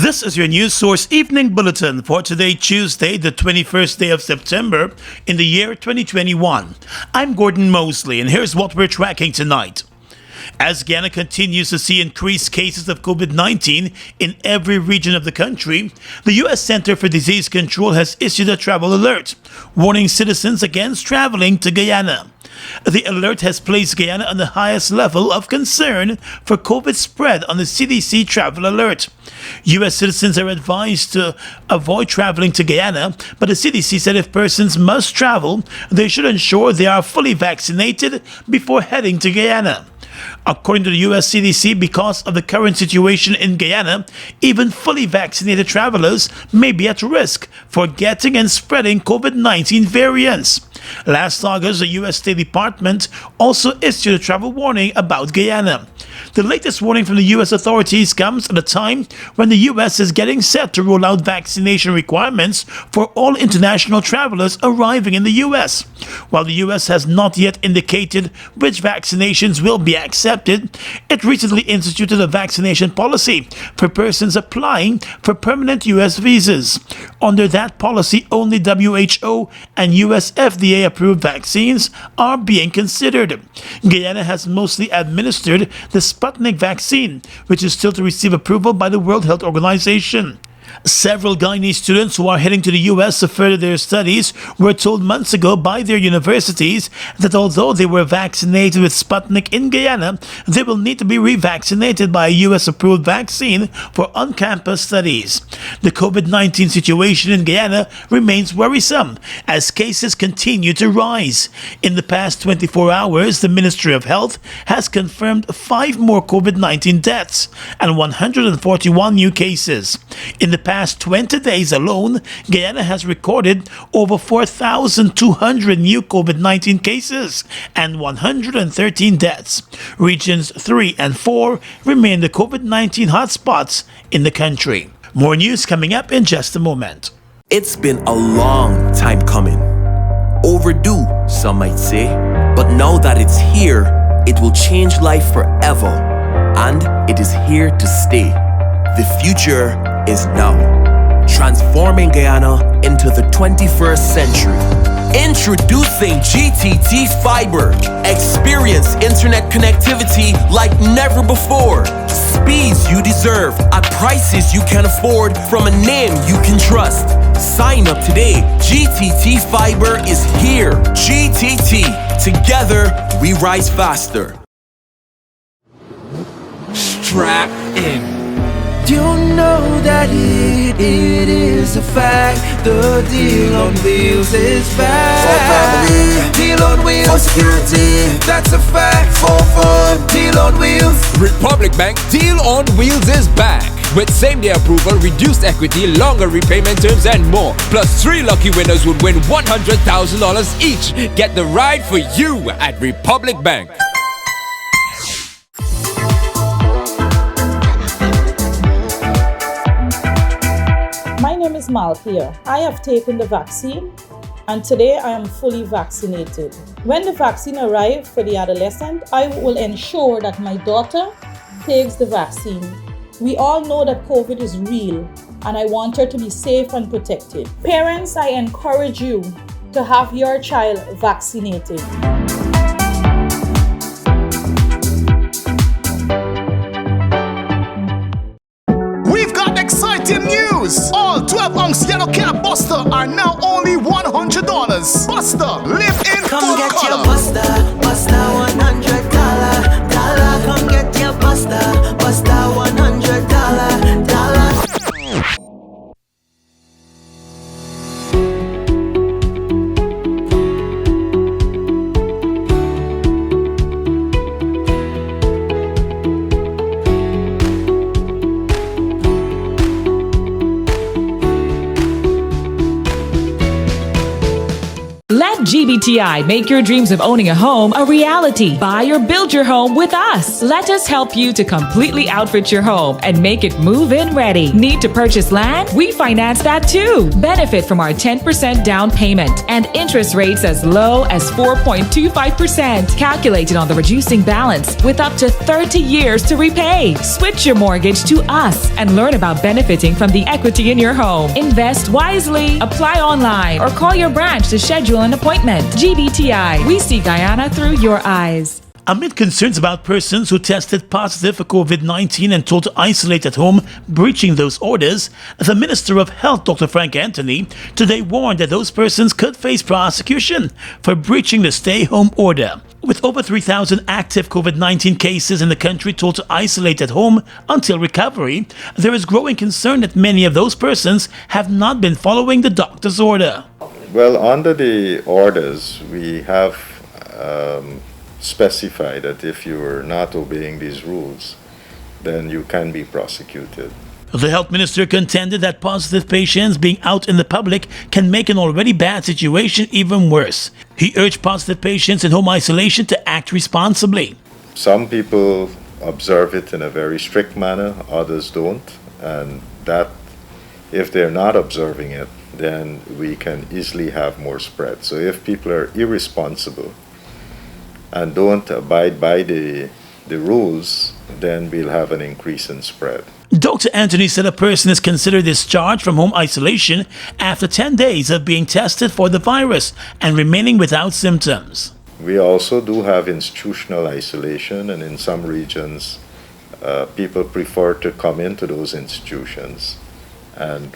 This is your news source evening bulletin for today, Tuesday, the 21st day of September in the year 2021. I'm Gordon Mosley, and here's what we're tracking tonight. As Guyana continues to see increased cases of COVID-19 in every region of the country, the U.S. Center for Disease Control has issued a travel alert, warning citizens against traveling to Guyana. The alert has placed Guyana on the highest level of concern for COVID spread on the CDC travel alert. U.S. citizens are advised to avoid traveling to Guyana, but the CDC said if persons must travel, they should ensure they are fully vaccinated before heading to Guyana. According to the U.S. CDC, because of the current situation in Guyana, even fully vaccinated travelers may be at risk for getting and spreading COVID-19 variants. Last August, the U.S. State Department also issued a travel warning about Guyana. The latest warning from the U.S. authorities comes at a time when the U.S. is getting set to roll out vaccination requirements for all international travelers arriving in the U.S. While the U.S. has not yet indicated which vaccinations will be accepted, it recently instituted a vaccination policy for persons applying for permanent U.S. visas. Under that policy, only WHO and U.S. FDA approved vaccines are being considered. Guyana has mostly administered the Sputnik vaccine, which is still to receive approval by the World Health Organization. Several Guyanese students who are heading to the U.S. to further their studies were told months ago by their universities that although they were vaccinated with Sputnik in Guyana, they will need to be revaccinated by a U.S.-approved vaccine for on-campus studies. The COVID-19 situation in Guyana remains worrisome as cases continue to rise. In the past 24 hours, the Ministry of Health has confirmed 5 more COVID-19 deaths and 141 new cases. In the past 20 days alone, Guyana has recorded over 4,200 new COVID-19 cases and 113 deaths. Regions 3 and 4 remain the COVID-19 hotspots in the country. More news coming up in just a moment. It's been a long time coming. Overdue, some might say. But now that it's here, it will change life forever. And it is here to stay. The future is now, transforming Guyana into the 21st century. Introducing GTT Fiber. Experience internet connectivity like never before. Speeds you deserve at prices you can afford from a name you can trust. Sign up today. GTT Fiber is here. GTT. Together, we rise faster. Strap in. You know that it is a fact. The deal on wheels is back. For family, Deal on wheels. for security, That's a fact. for fun. Deal on wheels. Republic Bank Deal on Wheels is back. With same-day approval, reduced equity, longer repayment terms, and more. Plus, 3 lucky winners would win $100,000 each. Get the ride for you at Republic Bank. My name is Malkia. I have taken the vaccine and today I am fully vaccinated. When the vaccine arrives for the adolescent, I will ensure that my daughter takes the vaccine. We all know that COVID is real and I want her to be safe and protected. Parents, I encourage you to have your child vaccinated. We've got exciting news! All 12-ounce yellow cab Buster are now only $100. Buster, live in Come full get your color. Buster, Buster $100. Come get your Buster, Buster $100. Let Let GBTI make your dreams of owning a home a reality. Buy or build your home with us. Let us help you to completely outfit your home and make it move-in ready. Need to purchase land? We finance that too. Benefit from our 10% down payment and interest rates as low as 4.25%. Calculated on the reducing balance with up to 30 years to repay. Switch your mortgage to us and learn about benefiting from the equity in your home. Invest wisely. Apply online or call your branch to schedule an appointment. GBTI. We see Guyana through your eyes. Amid concerns about persons who tested positive for COVID-19 and told to isolate at home, breaching those orders, the Minister of Health, Dr. Frank Anthony, today warned that those persons could face prosecution for breaching the stay-home order. With over 3,000 active COVID-19 cases in the country told to isolate at home until recovery, there is growing concern that many of those persons have not been following the doctor's order. Well, under the orders, we have specify that if you are not obeying these rules, then you can be prosecuted. The health minister contended that positive patients being out in the public can make an already bad situation even worse. He urged positive patients in home isolation to act responsibly. Some people observe it in a very strict manner, others don't, and that if they're not observing it, then we can easily have more spread. So if people are irresponsible and don't abide by the rules, then we'll have an increase in spread. Dr. Anthony said a person is considered discharged from home isolation after 10 days of being tested for the virus and remaining without symptoms. We also do have institutional isolation, and in some regions, people prefer to come into those institutions. And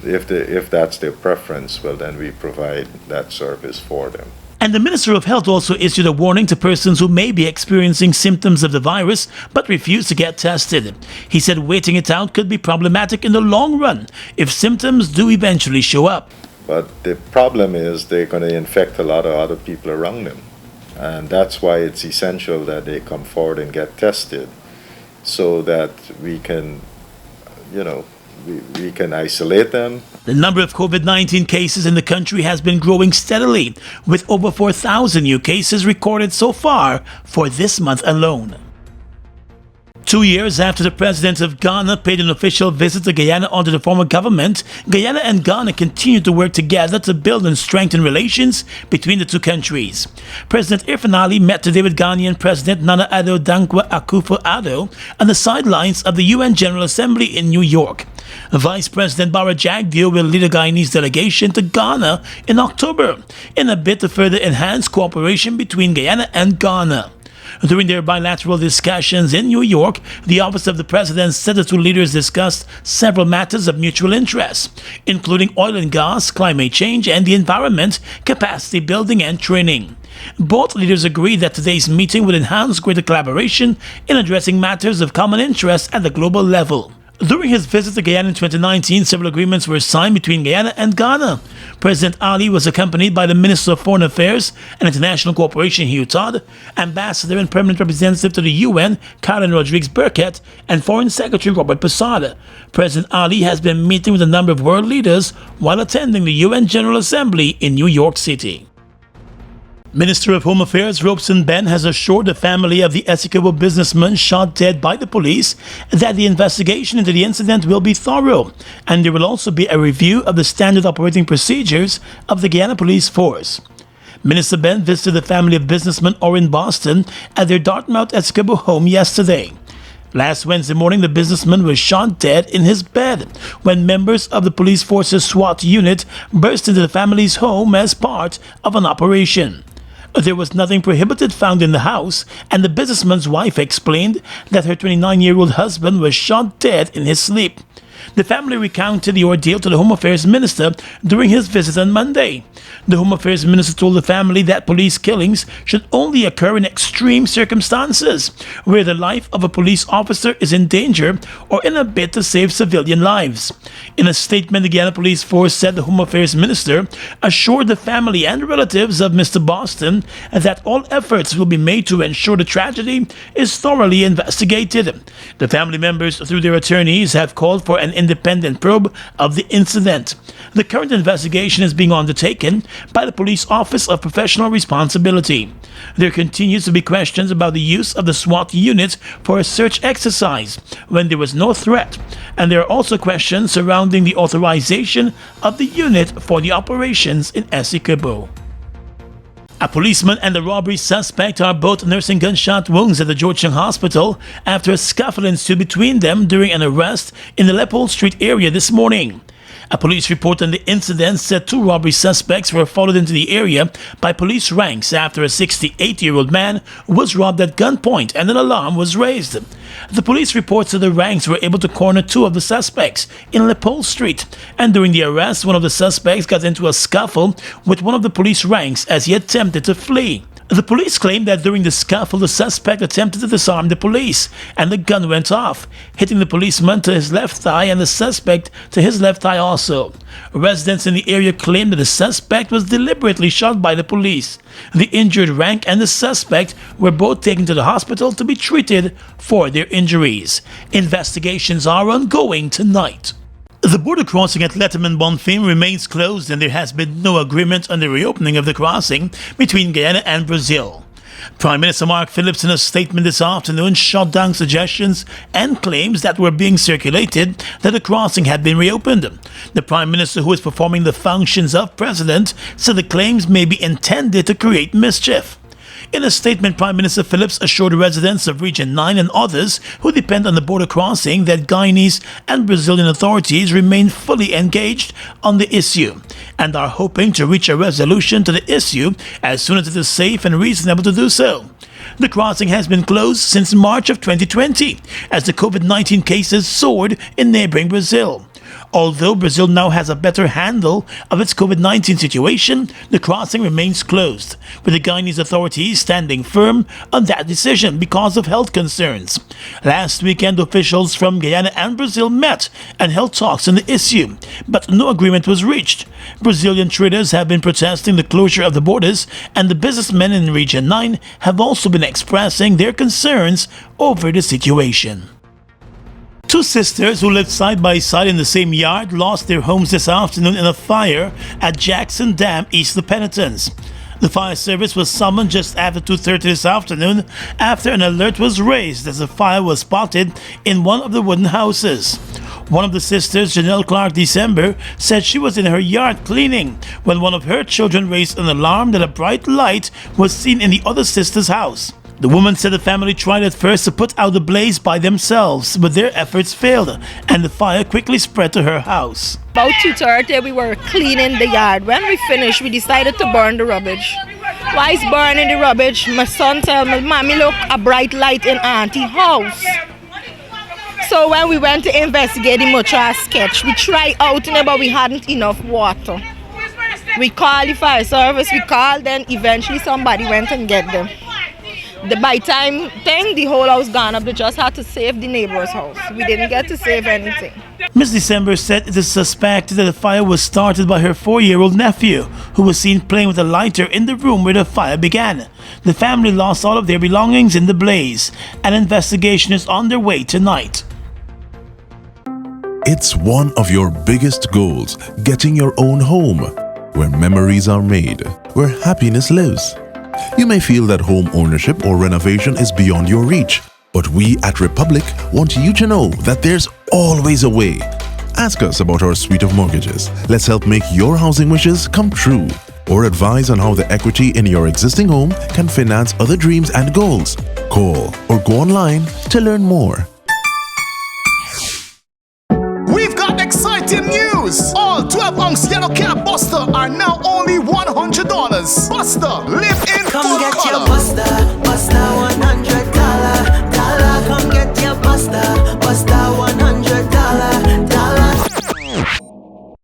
if that's their preference, well, then we provide that service for them. And the Minister of Health also issued a warning to persons who may be experiencing symptoms of the virus but refuse to get tested. He said waiting it out could be problematic in the long run if symptoms do eventually show up. But the problem is they're going to infect a lot of other people around them. And that's why it's essential that they come forward and get tested so that we can, we can isolate them. The number of COVID-19 cases in the country has been growing steadily, with over 4,000 new cases recorded so far for this month alone. 2 years after the president of Ghana paid an official visit to Guyana under the former government, Guyana and Ghana continue to work together to build and strengthen relations between the two countries. President Irfaan Ali met today with Ghanaian President Nana Addo Dankwa Akufo-Addo on the sidelines of the UN General Assembly in New York. Vice President Bara Jagdeo will lead a Guyanese delegation to Ghana in October in a bid to further enhance cooperation between Guyana and Ghana. During their bilateral discussions in New York, the Office of the President said the two leaders discussed several matters of mutual interest, including oil and gas, climate change, and the environment, capacity building, and training. Both leaders agreed that today's meeting would enhance greater collaboration in addressing matters of common interest at the global level. During his visit to Guyana in 2019, several agreements were signed between Guyana and Ghana. President Ali was accompanied by the Minister of Foreign Affairs and International Cooperation, Hugh Todd, Ambassador and Permanent Representative to the UN, Karen Rodriguez-Burkett, and Foreign Secretary Robert Posada. President Ali has been meeting with a number of world leaders while attending the UN General Assembly in New York City. Minister of Home Affairs Robeson Ben has assured the family of the Essequibo businessman shot dead by the police that the investigation into the incident will be thorough, and there will also be a review of the standard operating procedures of the Guyana Police Force. Minister Ben visited the family of businessman Orrin Boston at their Dartmouth Essequibo home yesterday. Last Wednesday morning, the businessman was shot dead in his bed when members of the police force's SWAT unit burst into the family's home as part of an operation. There was nothing prohibited found in the house, and the businessman's wife explained that her 29-year-old husband was shot dead in his sleep. The family recounted the ordeal to the Home Affairs Minister during his visit on Monday. The Home Affairs Minister told the family that police killings should only occur in extreme circumstances, where the life of a police officer is in danger or in a bid to save civilian lives. In a statement, the Guyana Police Force said the Home Affairs Minister assured the family and relatives of Mr. Boston that all efforts will be made to ensure the tragedy is thoroughly investigated. The family members, through their attorneys, have called for an independent probe of the incident. The current investigation is being undertaken by the Police Office of Professional Responsibility. There continues to be questions about the use of the SWAT unit for a search exercise when there was no threat, and there are also questions surrounding the authorization of the unit for the operations in Essequibo. A policeman and the robbery suspect are both nursing gunshot wounds at the Georgetown Hospital after a scuffle ensued between them during an arrest in the Leopold Street area this morning. A police report on the incident said 2 robbery suspects were followed into the area by police ranks after a 68-year-old man was robbed at gunpoint and an alarm was raised. The police report said the ranks were able to corner 2 of the suspects in Leopold Street, and during the arrest, one of the suspects got into a scuffle with one of the police ranks as he attempted to flee. The police claimed that during the scuffle, the suspect attempted to disarm the police, and the gun went off, hitting the policeman to his left thigh and the suspect to his left thigh also. Residents in the area claimed that the suspect was deliberately shot by the police. The injured rank and the suspect were both taken to the hospital to be treated for their injuries. Investigations are ongoing tonight. The border crossing at Letterman Bonfim remains closed, and there has been no agreement on the reopening of the crossing between Guyana and Brazil. Prime Minister Mark Phillips, in a statement this afternoon, shot down suggestions and claims that were being circulated that the crossing had been reopened. The Prime Minister, who is performing the functions of President, said the claims may be intended to create mischief. In a statement, Prime Minister Phillips assured residents of Region 9 and others who depend on the border crossing that Guyanese and Brazilian authorities remain fully engaged on the issue and are hoping to reach a resolution to the issue as soon as it is safe and reasonable to do so. The crossing has been closed since March of 2020 as the COVID-19 cases soared in neighboring Brazil. Although Brazil now has a better handle of its COVID-19 situation, the crossing remains closed, with the Guyanese authorities standing firm on that decision because of health concerns. Last weekend, officials from Guyana and Brazil met and held talks on the issue, but no agreement was reached. Brazilian traders have been protesting the closure of the borders, and the businessmen in Region 9 have also been expressing their concerns over the situation. 2 sisters who lived side by side in the same yard lost their homes this afternoon in a fire at Jackson Dam, east of Penitence. The fire service was summoned just after 2:30 this afternoon after an alert was raised as a fire was spotted in one of the wooden houses. One of the sisters, Janelle Clark December, said she was in her yard cleaning when one of her children raised an alarm that a bright light was seen in the other sister's house. The woman said the family tried at first to put out the blaze by themselves, but their efforts failed, and the fire quickly spread to her house. About 2:30 we were cleaning the yard. When we finished, we decided to burn the rubbish. While burning the rubbish, my son told me, "Mommy, look, a bright light in Auntie's house." So when we went to investigate the mutual sketch, we tried out in it, but we hadn't enough water. We called the fire service, then eventually somebody went and get them. By time the whole house gone up, they just had to save the neighbor's house. We didn't get to save anything. Ms. December said it is suspected that the fire was started by her 4-year-old nephew, who was seen playing with a lighter in the room where the fire began. The family lost all of their belongings in the blaze. An investigation is underway tonight. It's one of your biggest goals, getting your own home, where memories are made, where happiness lives. You may feel that home ownership or renovation is beyond your reach, but we at Republic want you to know that there's always a way. Ask us about our suite of mortgages. Let's help make your housing wishes come true. Or advise on how the equity in your existing home can finance other dreams and goals. Call or go online to learn more. We've got exciting news! All 12-ounce yellow cab Buster are now only $100. Buster, live in Come full get your color. Buster $100. Come get your Buster $100.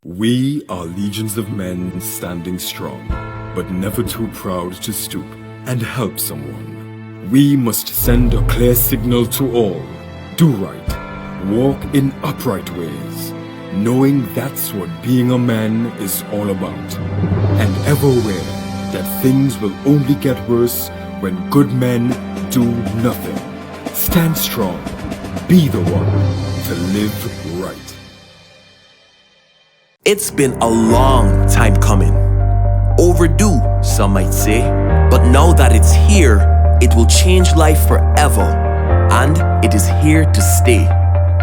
We are legions of men standing strong, but never too proud to stoop and help someone. We must send a clear signal to all. Do right. Walk in upright ways, knowing that's what being a man is all about. And ever aware that things will only get worse when good men do nothing. Stand strong. Be the one to live right. It's been a long time coming. Overdue, some might say. But now that it's here, it will change life forever. And it is here to stay.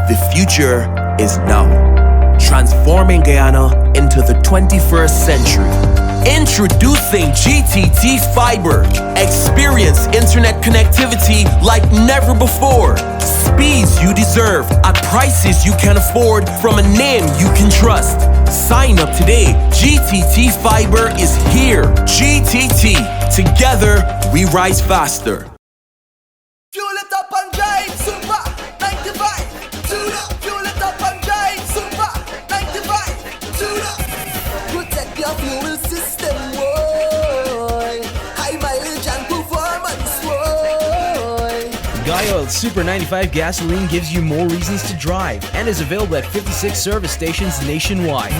The future is now. Transforming Guyana into the 21st century. Introducing GTT Fiber. Experience internet connectivity like never before. Speeds you deserve at prices you can afford from a name you can trust. Sign up today. GTT Fiber is here. GTT. Together, we rise faster. Fuel it up and drive, super 95 to the. Fuel it up and drive, super 95 to the. Protect your fuel system, boy. High mileage and performance, boy. Guyana Super 95 gasoline gives you more reasons to drive and is available at 56 service stations nationwide.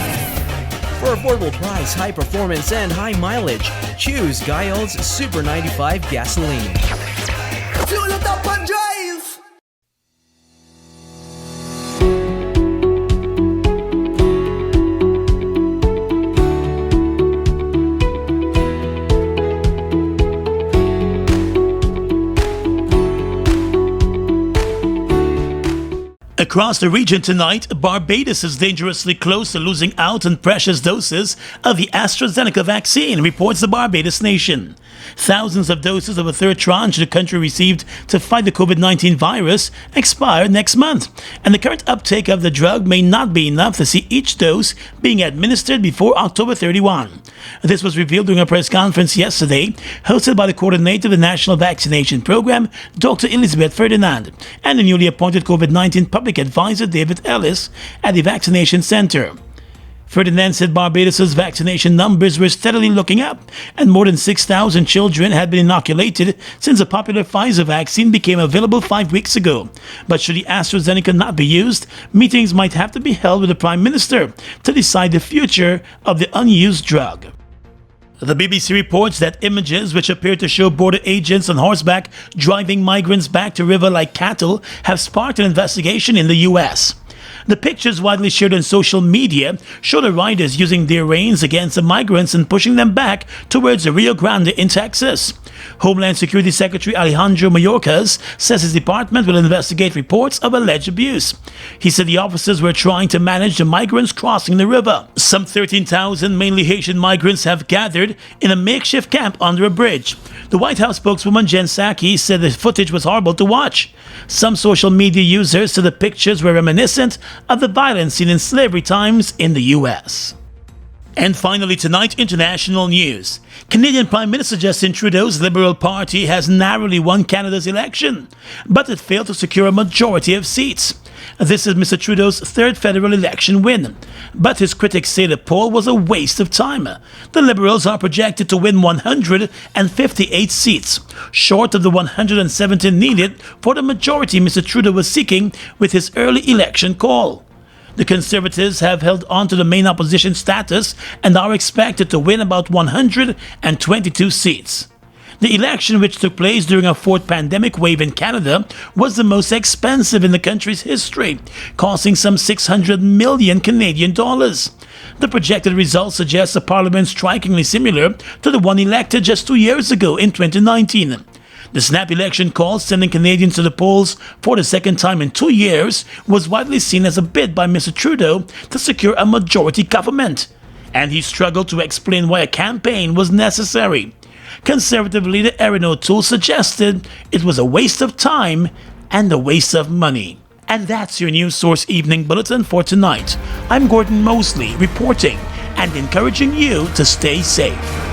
For affordable price, high performance, and high mileage, choose Guyana's Super 95 gasoline. Fuel it up and drive. Across the region tonight, Barbados is dangerously close to losing out on precious doses of the AstraZeneca vaccine, reports the Barbados Nation. Thousands of doses of a third tranche the country received to fight the COVID-19 virus expire next month, and the current uptake of the drug may not be enough to see each dose being administered before October 31. This was revealed during a press conference yesterday, hosted by the coordinator of the National Vaccination Program, Dr. Elizabeth Ferdinand, and the newly appointed COVID-19 public advisor David Ellis at the vaccination center. Ferdinand said Barbados' vaccination numbers were steadily looking up, and more than 6,000 children had been inoculated since the popular Pfizer vaccine became available 5 weeks ago. But should the AstraZeneca not be used, meetings might have to be held with the Prime Minister to decide the future of the unused drug. The BBC reports that images which appear to show border agents on horseback driving migrants back to river like cattle have sparked an investigation in the US. The pictures widely shared on social media show the riders using their reins against the migrants and pushing them back towards the Rio Grande in Texas. Homeland Security Secretary Alejandro Mayorkas says his department will investigate reports of alleged abuse. He said the officers were trying to manage the migrants crossing the river. Some 13,000 mainly Haitian migrants have gathered in a makeshift camp under a bridge. The White House spokeswoman Jen Psaki said the footage was horrible to watch. Some social media users said the pictures were reminiscent of the violence seen in slavery times in the US. And finally tonight, international news. Canadian Prime Minister Justin Trudeau's Liberal Party has narrowly won Canada's election, but it failed to secure a majority of seats. This is Mr. Trudeau's third federal election win, but his critics say the poll was a waste of time. The Liberals are projected to win 158 seats, short of the 117 needed for the majority Mr. Trudeau was seeking with his early election call. The Conservatives have held on to the main opposition status and are expected to win about 122 seats. The election, which took place during a fourth pandemic wave in Canada, was the most expensive in the country's history, costing some 600 million Canadian dollars. The projected results suggest a parliament strikingly similar to the one elected just 2 years ago in 2019. The snap election call, sending Canadians to the polls for the second time in 2 years, was widely seen as a bid by Mr. Trudeau to secure a majority government, and he struggled to explain why a campaign was necessary. Conservative leader Erin O'Toole suggested it was a waste of time and a waste of money. And that's your News Source Evening Bulletin for tonight. I'm Gordon Mosley, reporting and encouraging you to stay safe.